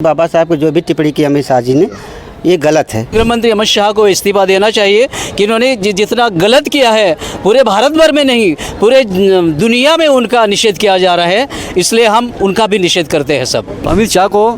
बाबा साहब को जो भी टिप्पणी की अमित शाह जी ने, ये गलत है। गृह मंत्री अमित शाह को इस्तीफा देना चाहिए कि इन्होंने जितना गलत किया है पूरे भारत भर में नहीं पूरे दुनिया में उनका निषेध किया जा रहा है, इसलिए हम उनका भी निषेध करते हैं। सब अमित शाह को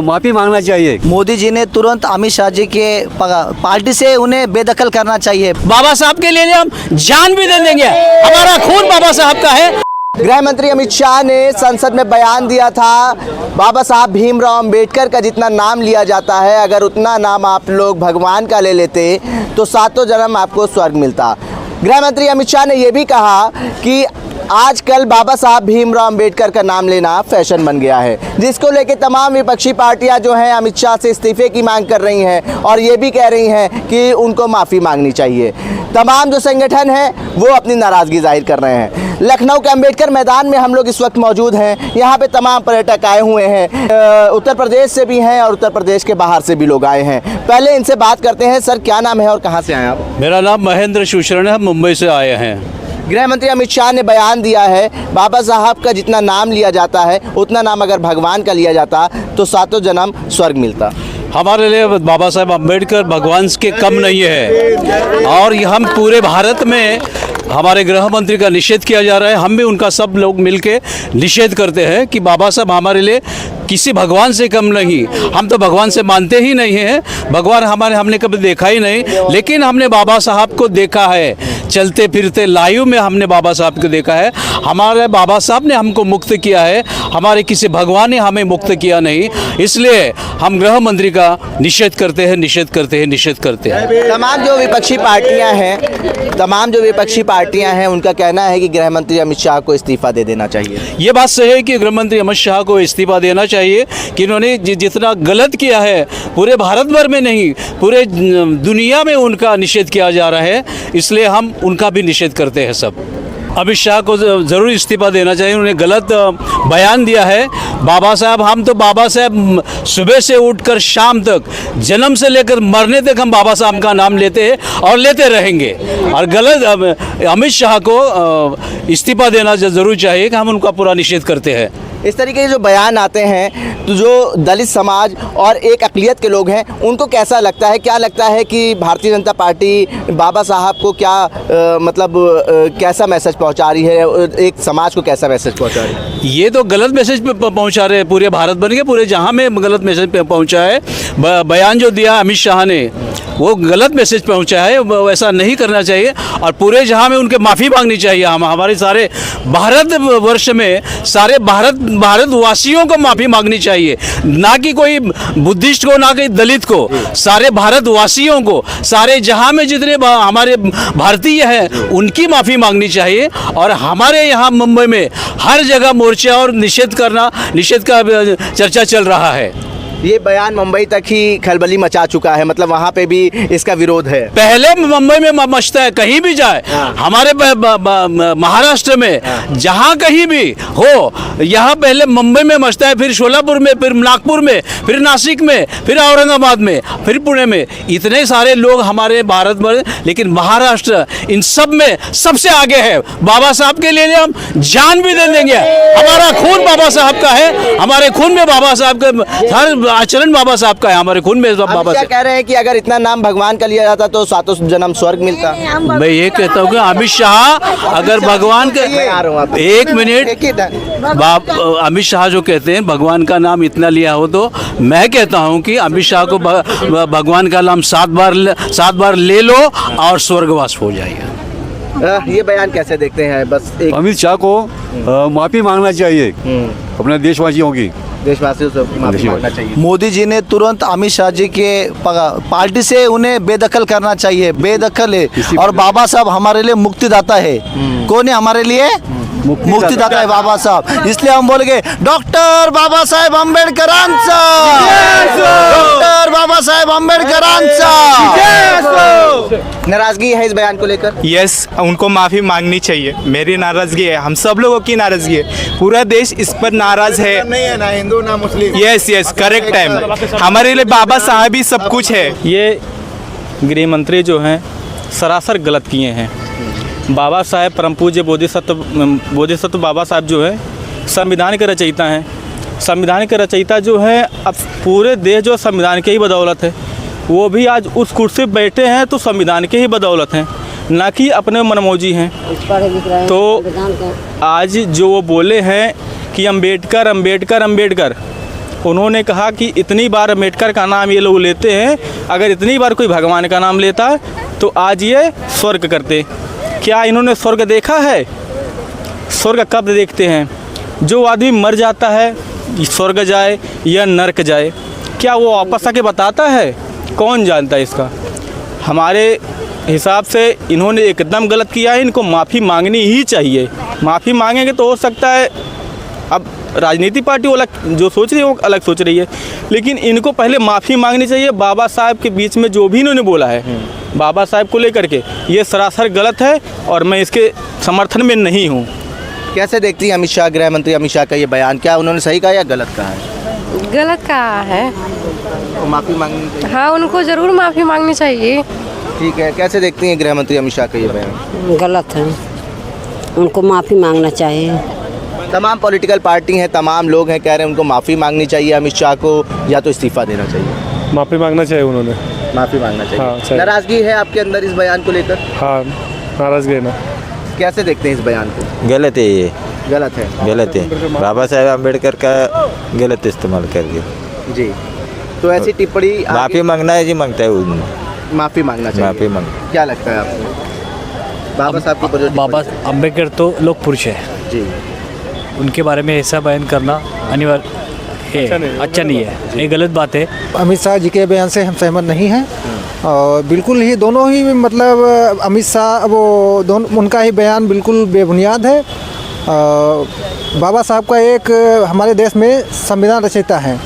माफ़ी मांगना चाहिए। मोदी जी ने तुरंत अमित शाह जी के पार्टी से उन्हें बेदखल करना चाहिए। बाबा साहब के लिए हम जान भी दे देंगे, हमारा खून बाबा साहब का है। गृह मंत्री अमित शाह ने संसद में बयान दिया था, बाबा साहब भीमराव अंबेडकर का जितना नाम लिया जाता है, अगर उतना नाम आप लोग भगवान का ले लेते तो सातों जन्म आपको स्वर्ग मिलता। गृह मंत्री अमित शाह ने यह भी कहा कि आजकल बाबा साहब भीमराव अंबेडकर का नाम लेना फैशन बन गया है, जिसको लेकर तमाम विपक्षी पार्टियां जो हैं अमित शाह से इस्तीफे की मांग कर रही हैं और ये भी कह रही हैं कि उनको माफ़ी मांगनी चाहिए। तमाम जो संगठन हैं वो अपनी नाराज़गी जाहिर कर रहे हैं। लखनऊ के अंबेडकर मैदान में हम लोग इस वक्त मौजूद हैं। यहाँ पे तमाम पर्यटक आए हुए हैं, उत्तर प्रदेश से भी हैं और उत्तर प्रदेश के बाहर से भी लोग आए हैं। पहले इनसे बात करते हैं। सर, क्या नाम है और कहाँ से आए आप? मेरा नाम महेंद्र शूशरण है, मुंबई से आए हैं। गृह मंत्री अमित शाह ने बयान दिया है, बाबा साहब का जितना नाम लिया जाता है उतना नाम अगर भगवान का लिया जाता तो सातों जन्म स्वर्ग मिलता। हमारे लिए बाबा साहब अम्बेडकर भगवान के कम नहीं है और हम पूरे भारत में हमारे गृह मंत्री का निषेध किया जा रहा है। हम भी उनका सब लोग मिलके निषेध करते हैं कि बाबा साहब हमारे लिए किसी भगवान से कम नहीं। हम तो भगवान से मानते ही नहीं हैं, भगवान हमने कभी देखा ही नहीं, लेकिन हमने बाबा साहब को देखा है, चलते फिरते लाइव में हमने बाबा साहब को देखा है। हमारे बाबा साहब ने हमको मुक्त किया है, हमारे किसी भगवान ने हमें मुक्त किया नहीं, इसलिए हम गृह मंत्री का निषेध करते हैं, निषेध करते हैं, निषेध करते हैं। तमाम जो विपक्षी पार्टियां हैं उनका कहना है कि गृह मंत्री अमित शाह को इस्तीफा दे देना चाहिए। ये बात सही है कि गृह मंत्री अमित शाह को इस्तीफा देना चाहिए कि इन्होंने जितना गलत किया है पूरे भारत भर में नहीं पूरे दुनिया में उनका निषेध किया जा रहा है, इसलिए हम उनका भी निषेध करते हैं। सब अमित शाह को ज़रूर इस्तीफा देना चाहिए, उन्होंने गलत बयान दिया है। बाबा साहब, हम तो बाबा साहब सुबह से उठकर शाम तक, जन्म से लेकर मरने तक हम बाबा साहब का नाम लेते हैं और लेते रहेंगे। और गलत अमित शाह को इस्तीफा देना ज़रूर चाहिए कि हम उनका पूरा निषेध करते हैं। इस तरीके के जो बयान आते हैं तो जो दलित समाज और एक अक़लियत के लोग हैं उनको कैसा लगता है, क्या लगता है कि भारतीय जनता पार्टी बाबा साहब को क्या कैसा मैसेज पहुंचा रही है, एक समाज को कैसा मैसेज पहुंचा रही है? ये तो गलत मैसेज पहुंचा रहे हैं, पूरे भारत भर के पूरे जहां में गलत मैसेज पहुंचा है। बयान जो दिया अमित शाह ने वो गलत मैसेज पहुंचा है, वैसा नहीं करना चाहिए और पूरे जहां में उनके माफ़ी मांगनी चाहिए। हम हमारे सारे भारतवर्ष में सारे भारतवासियों को माफ़ी मांगनी चाहिए, ना कि कोई बुद्धिस्ट को, ना कि दलित को, सारे भारतवासियों को, सारे जहां में जितने हमारे भारतीय हैं उनकी माफ़ी मांगनी चाहिए। और हमारे यहाँ मुंबई में हर जगह मोर्चा और निषेध का चर्चा चल रहा है। ये बयान मुंबई तक ही खलबली मचा चुका है, मतलब वहाँ पे भी इसका विरोध है। पहले मुंबई में मचता है, कहीं भी जाए, हमारे महाराष्ट्र में जहाँ कहीं भी हो, यहाँ पहले मुंबई में मचता है, फिर शोलापुर में, फिर नागपुर में, फिर नासिक में, फिर औरंगाबाद में, फिर पुणे में, इतने सारे लोग हमारे भारत में, लेकिन महाराष्ट्र इन सब में सबसे आगे है। बाबा साहब के लिए हम जान भी दे देंगे, हमारा खून बाबा साहब का है, हमारे खून में बाबा साहब का हर आचरण बाबा साहब का है, हमारे खून में बाबा क्या कह रहे हैं कि अगर इतना नाम भगवान का लिया जाता तो सातों जन्म स्वर्ग मिलता। मैं ये कहता हूँ कि अमित शाह अगर भगवान के एक मिनट अमित शाह जो कहते हैं भगवान का नाम इतना लिया हो, तो मैं कहता हूँ कि अमित शाह को भगवान का नाम 7 बार ले लो और स्वर्गवास हो जाइए। ये बयान कैसे देखते हैं? बस अमित शाह को माफ़ी मांगना चाहिए अपने देशवासियों की, देशवासियों से माफी मांगना चाहिए। मोदी जी ने तुरंत अमित शाह जी के पार्टी से उन्हें बेदखल करना चाहिए, बेदखल है। और बाबा साहब हमारे लिए मुक्तिदाता है। कौन है हमारे लिए? मुक्तिदाता है बाबा साहब। इसलिए हम बोलेंगे डॉक्टर बाबा साहेब आंबेडकरांचा, डॉक्टर बाबा साहेब आंबेडकरांचा। नाराजगी है इस बयान को लेकर? यस, उनको माफ़ी मांगनी चाहिए। मेरी नाराज़गी है, हम सब लोगों की नाराज़गी है, पूरा देश इस पर नाराज़ है। नहीं है ना हिंदू ना मुस्लिम। Yes, correct time. हमारे लिए बाबा साहब ही सब कुछ है। ये गृह मंत्री जो हैं सरासर गलत किए हैं। बाबा साहेब परम पूज्य बोधिसत्व बाबा साहब जो है संविधान के रचयिता हैं, संविधान के रचयिता जो हैं, अब पूरे देश जो संविधान के ही बदौलत है, वो भी आज उस कुर्सी पर बैठे हैं तो संविधान के ही बदौलत हैं, ना कि अपने मनमौजी हैं। तो आज जो वो बोले हैं कि अम्बेडकर अम्बेडकर अम्बेडकर, उन्होंने कहा कि इतनी बार अम्बेडकर का नाम ये लोग लेते हैं, अगर इतनी बार कोई भगवान का नाम लेता है तो आज ये स्वर्ग करते। क्या इन्होंने स्वर्ग देखा है? स्वर्ग कब देखते हैं? जो आदमी मर जाता है, स्वर्ग जाए या नरक जाए, क्या वो वापस आके बताता है? कौन जानता है इसका? हमारे हिसाब से इन्होंने एकदम गलत किया है, इनको माफ़ी मांगनी ही चाहिए। माफ़ी मांगेंगे तो हो सकता है, अब राजनीति पार्टी वो अलग जो सोच रही है वो अलग सोच रही है, लेकिन इनको पहले माफ़ी मांगनी चाहिए। बाबा साहब के बीच में जो भी इन्होंने बोला है बाबा साहब को लेकर के, ये सरासर गलत है और मैं इसके समर्थन में नहीं हूँ। कैसे देखती हैं अमित शाह, गृह मंत्री अमित शाह का ये बयान, क्या उन्होंने सही कहा या गलत कहा है? गलत कहा है। तो माफ़ी मांगनी चाहिए। हाँ, उनको ज़रूर माफ़ी मांगनी चाहिए। ठीक है, कैसे देखती हैं गृह मंत्री अमित शाह का ये बयान? गलत है, उनको माफ़ी मांगना चाहिए। तमाम पॉलिटिकल पार्टी हैं, तमाम लोग हैं, कह रहे हैं उनको माफ़ी मांगनी चाहिए अमित शाह को, या तो इस्तीफा देना चाहिए। माफ़ी मांगना चाहिए उन्होंने। माफ़ी मांगना चाहिए। हाँ, चाहिए। नाराज़गी है आपके अंदर इस बयान को लेकर? हाँ, नाराज़गी है ना। कैसे देखते हैं इस बयान को? गलत है, ये गलत है। गलत है। बाबा साहेब अम्बेडकर का गलत इस्तेमाल कर दिया जी। तो ऐसी टिप्पणी माफ़ी मांगना है जी, मांगता है उन्होंने। माफ़ी मांगना चाहिए। माफ़ी मांग। क्या लगता है आपको? बाबा साहब के ऊपर जो बाबा अम्बेडकर तो लोक पुरुष है जी, उनके बारे में ऐसा बयान करना अनिवार्य अच्छा नहीं है, ये गलत बात है। अमित शाह जी के बयान से हम सहमत नहीं हैं और बिल्कुल ही दोनों ही मतलब अमित शाह वो दोनों उनका ही बयान बिल्कुल बेबुनियाद है। बाबा साहब का एक हमारे देश में संविधान रचयिता हैं,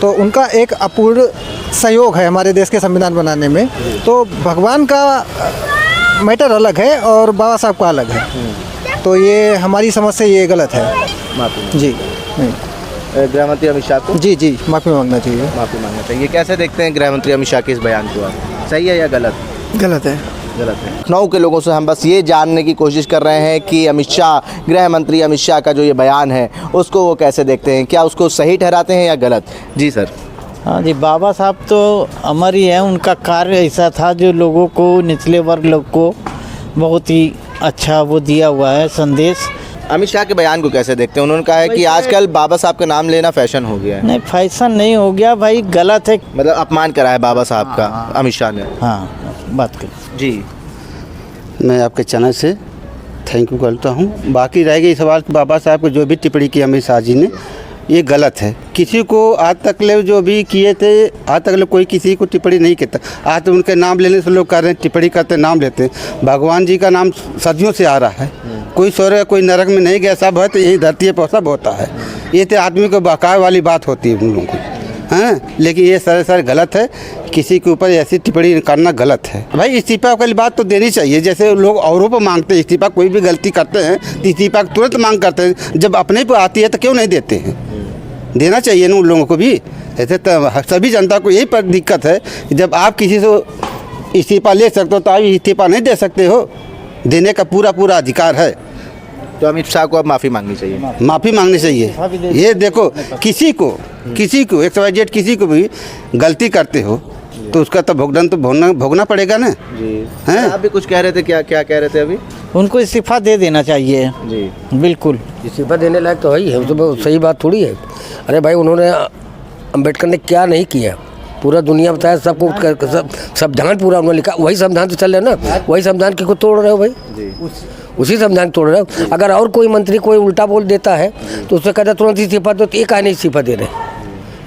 तो उनका एक अपूर्ण सहयोग है हमारे देश के संविधान बनाने में। तो भगवान का मैटर अलग है और बाबा साहब का अलग है, तो ये हमारी समझ से ये गलत है। माफ़ी जी, गृह मंत्री अमित शाह को जी जी माफ़ी मांगना चाहिए। माफ़ी मांगना चाहिए। कैसे देखते हैं गृह मंत्री अमित शाह के इस बयान को? आप सही है या गलत? गलत है। गलत है। लखनऊ के लोगों से हम बस ये जानने की कोशिश कर रहे हैं कि अमित शाह, गृह मंत्री अमित शाह का जो ये बयान है उसको वो कैसे देखते हैं, क्या उसको सही ठहराते हैं या गलत? जी सर। हाँ जी, बाबा साहब तो अमर ही है। उनका कार्य ऐसा था जो लोगों को, निचले वर्ग लोग को बहुत ही अच्छा वो दिया हुआ है संदेश। अमित शाह के बयान को कैसे देखते हैं? उन्होंने कहा है कि आजकल बाबा साहब का नाम लेना फैशन हो गया है। नहीं, फैशन नहीं हो गया भाई, गलत है। मतलब अपमान करा है बाबा साहब का अमित शाह ने। हाँ, बात कर जी। मैं आपके चैनल से थैंक यू करता हूँ। बाकी रह गई सवाल कि बाबा साहब को जो भी टिप्पणी की अमित शाह जी ने, ये गलत है। किसी को आज तक ले जो भी किए थे, आज तक ले कोई किसी को टिप्पणी नहीं करता। आज तो उनके नाम लेने से लोग कर रहे हैं, टिप्पणी करते नाम लेते हैं। भगवान जी का नाम सदियों से आ रहा है। कोई स्वर्ग कोई नरक में नहीं गया, सब है तो यही धरती पर सब होता है। ये तो आदमी को बहकावे वाली बात होती है उन लोगों को, हाँ। लेकिन ये सर गलत है, किसी के ऊपर ऐसी टिप्पणी करना गलत है। भाई इस्तीफा वाली बात तो देनी चाहिए, जैसे लोग औरों पर मांगते हैं इस्तीफा, कोई भी गलती करते हैं तो इस्तीफा तुरंत मांग करते हैं। जब अपने पर आती है तो क्यों नहीं देते हैं? देना चाहिए ना उन लोगों को भी। ऐसे तो सभी जनता को यही पर दिक्कत है, जब आप किसी से इस्तीफा ले सकते हो तो आप इस्तीफा नहीं दे सकते हो। देने का पूरा अधिकार है। तो अमित शाह को अब माफ़ी मांगनी चाहिए। माफ़ी मांगनी चाहिए। ये देखो, किसी को XYZ किसी को भी गलती करते हो तो उसका तो भुगतान तो भोगना पड़ेगा ना जी। हैं? आप भी कुछ कह रहे थे, क्या कह रहे थे अभी? उनको इस्तीफा दे देना चाहिए जी, बिल्कुल। इस्तीफा देने लायक तो है, तो सही बात थोड़ी है। अरे भाई, उन्होंने अम्बेडकर ने क्या नहीं किया, पूरा दुनिया बताया, सबको संविधान पूरा उन्होंने लिखा। वही संविधान तो चल रहा है ना, वही संविधान को तोड़ रहे हो भाई जी। उसी संविधान तोड़ रहे हो। अगर और कोई मंत्री कोई उल्टा बोल देता है तो उससे कहता तुरंत इस्तीफा दो, तो ये काहे नहीं इस्तीफा दे रहे?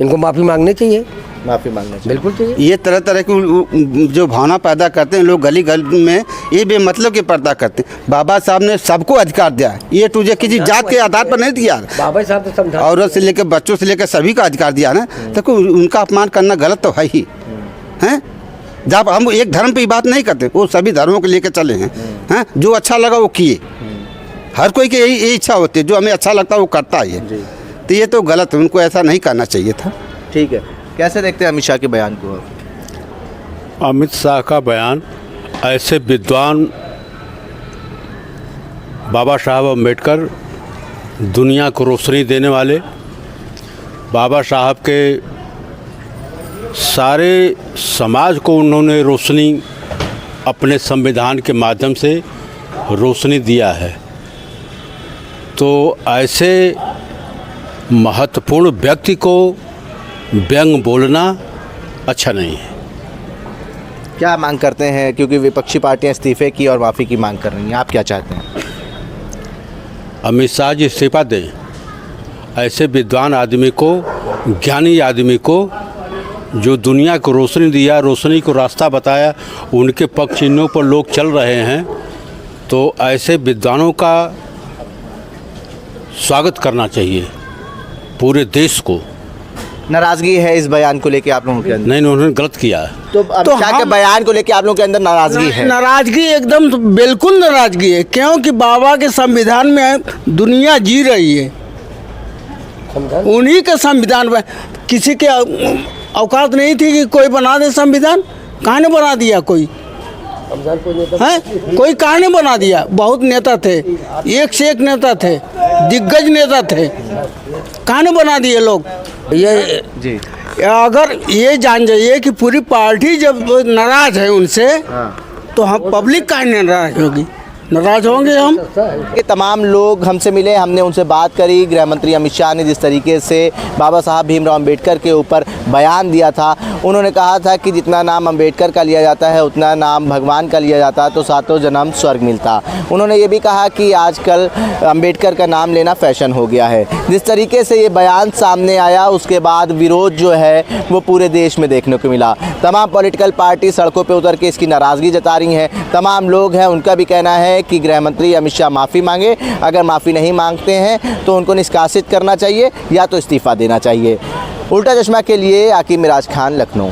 इनको माफ़ी मांगनी चाहिए। माफ़ी मांगना चाहिए, बिल्कुल चाहिए। ये तरह की जो भावना पैदा करते हैं लोग गली गली में, ये बेमतलब के पैदा करते हैं। बाबा साहब ने सबको अधिकार दिया है, ये तुझे किसी जात के आधार पर नहीं दिया। बाबा साहब तो समझा, औरत से लेकर बच्चों से लेकर सभी का अधिकार दिया ना, तो उनका अपमान करना गलत तो है ही, हैं? जब हम एक धर्म पे बात नहीं करते, वो सभी धर्मों को लेकर चले हैं। जो अच्छा लगा वो किए। हर कोई की यही इच्छा होती है, जो हमें अच्छा लगता है वो करता है। तो ये तो गलत है, उनको ऐसा नहीं करना चाहिए था। ठीक है। कैसे देखते हैं अमित शाह के बयान को? अमित शाह का बयान ऐसे विद्वान बाबा साहब अम्बेडकर, दुनिया को रोशनी देने वाले बाबा साहब के सारे समाज को उन्होंने रोशनी अपने संविधान के माध्यम से रोशनी दिया है। तो ऐसे महत्वपूर्ण व्यक्ति को व्यंग बोलना अच्छा नहीं है। क्या मांग करते हैं, क्योंकि विपक्षी पार्टियां इस्तीफे की और माफ़ी की मांग कर रही हैं, आप क्या चाहते हैं? अमित शाह जी इस्तीफा दें। ऐसे विद्वान आदमी को, ज्ञानी आदमी को, जो दुनिया को रोशनी दिया, रोशनी को रास्ता बताया, उनके पग चिन्हों पर लोग चल रहे हैं, तो ऐसे विद्वानों का स्वागत करना चाहिए पूरे देश को। नाराजगी है इस बयान को लेके आप लोगों के अंदर? नहीं, उन्होंने गलत किया है। तो अमित शाह के बयान को लेके आप लोगों के अंदर नाराजगी है? नाराजगी एकदम बिल्कुल नाराजगी है, क्योंकि बाबा के संविधान में दुनिया जी रही है। उन्हीं के संविधान में किसी के औकात नहीं थी कि कोई बना दे संविधान। कहाँ ने बना दिया कोई है? कोई कहाँ ने बना दिया? बहुत नेता थे, एक से एक नेता थे, दिग्गज नेता थे, कहाँ ने बना दिए लोग? ये जी, अगर ये जान जाइए कि पूरी पार्टी जब नाराज है उनसे, तो हम पब्लिक कहाँ नाराज होगी? नाराज होंगे हम। ये तमाम लोग हमसे मिले, हमने उनसे बात करी। गृह मंत्री अमित शाह ने जिस तरीके से बाबा साहब भीमराव अम्बेडकर के ऊपर बयान दिया था, उन्होंने कहा था कि जितना नाम अम्बेडकर का लिया जाता है उतना नाम भगवान का लिया जाता तो सातों जन्म स्वर्ग मिलता। उन्होंने ये भी कहा कि आजकल अम्बेडकर का नाम लेना फैशन हो गया है। जिस तरीके से ये बयान सामने आया, उसके बाद विरोध जो है वो पूरे देश में देखने को मिला। तमाम पॉलिटिकल पार्टी सड़कों पर उतर के इसकी नाराज़गी जता रही हैं। तमाम लोग हैं, उनका भी कहना है कि गृह मंत्री अमित शाह माफ़ी मांगे। अगर माफ़ी नहीं मांगते हैं तो उनको निष्कासित करना चाहिए या तो इस्तीफ़ा देना चाहिए। उल्टा चश्मा के लिए आकिब मिराज खान, लखनऊ।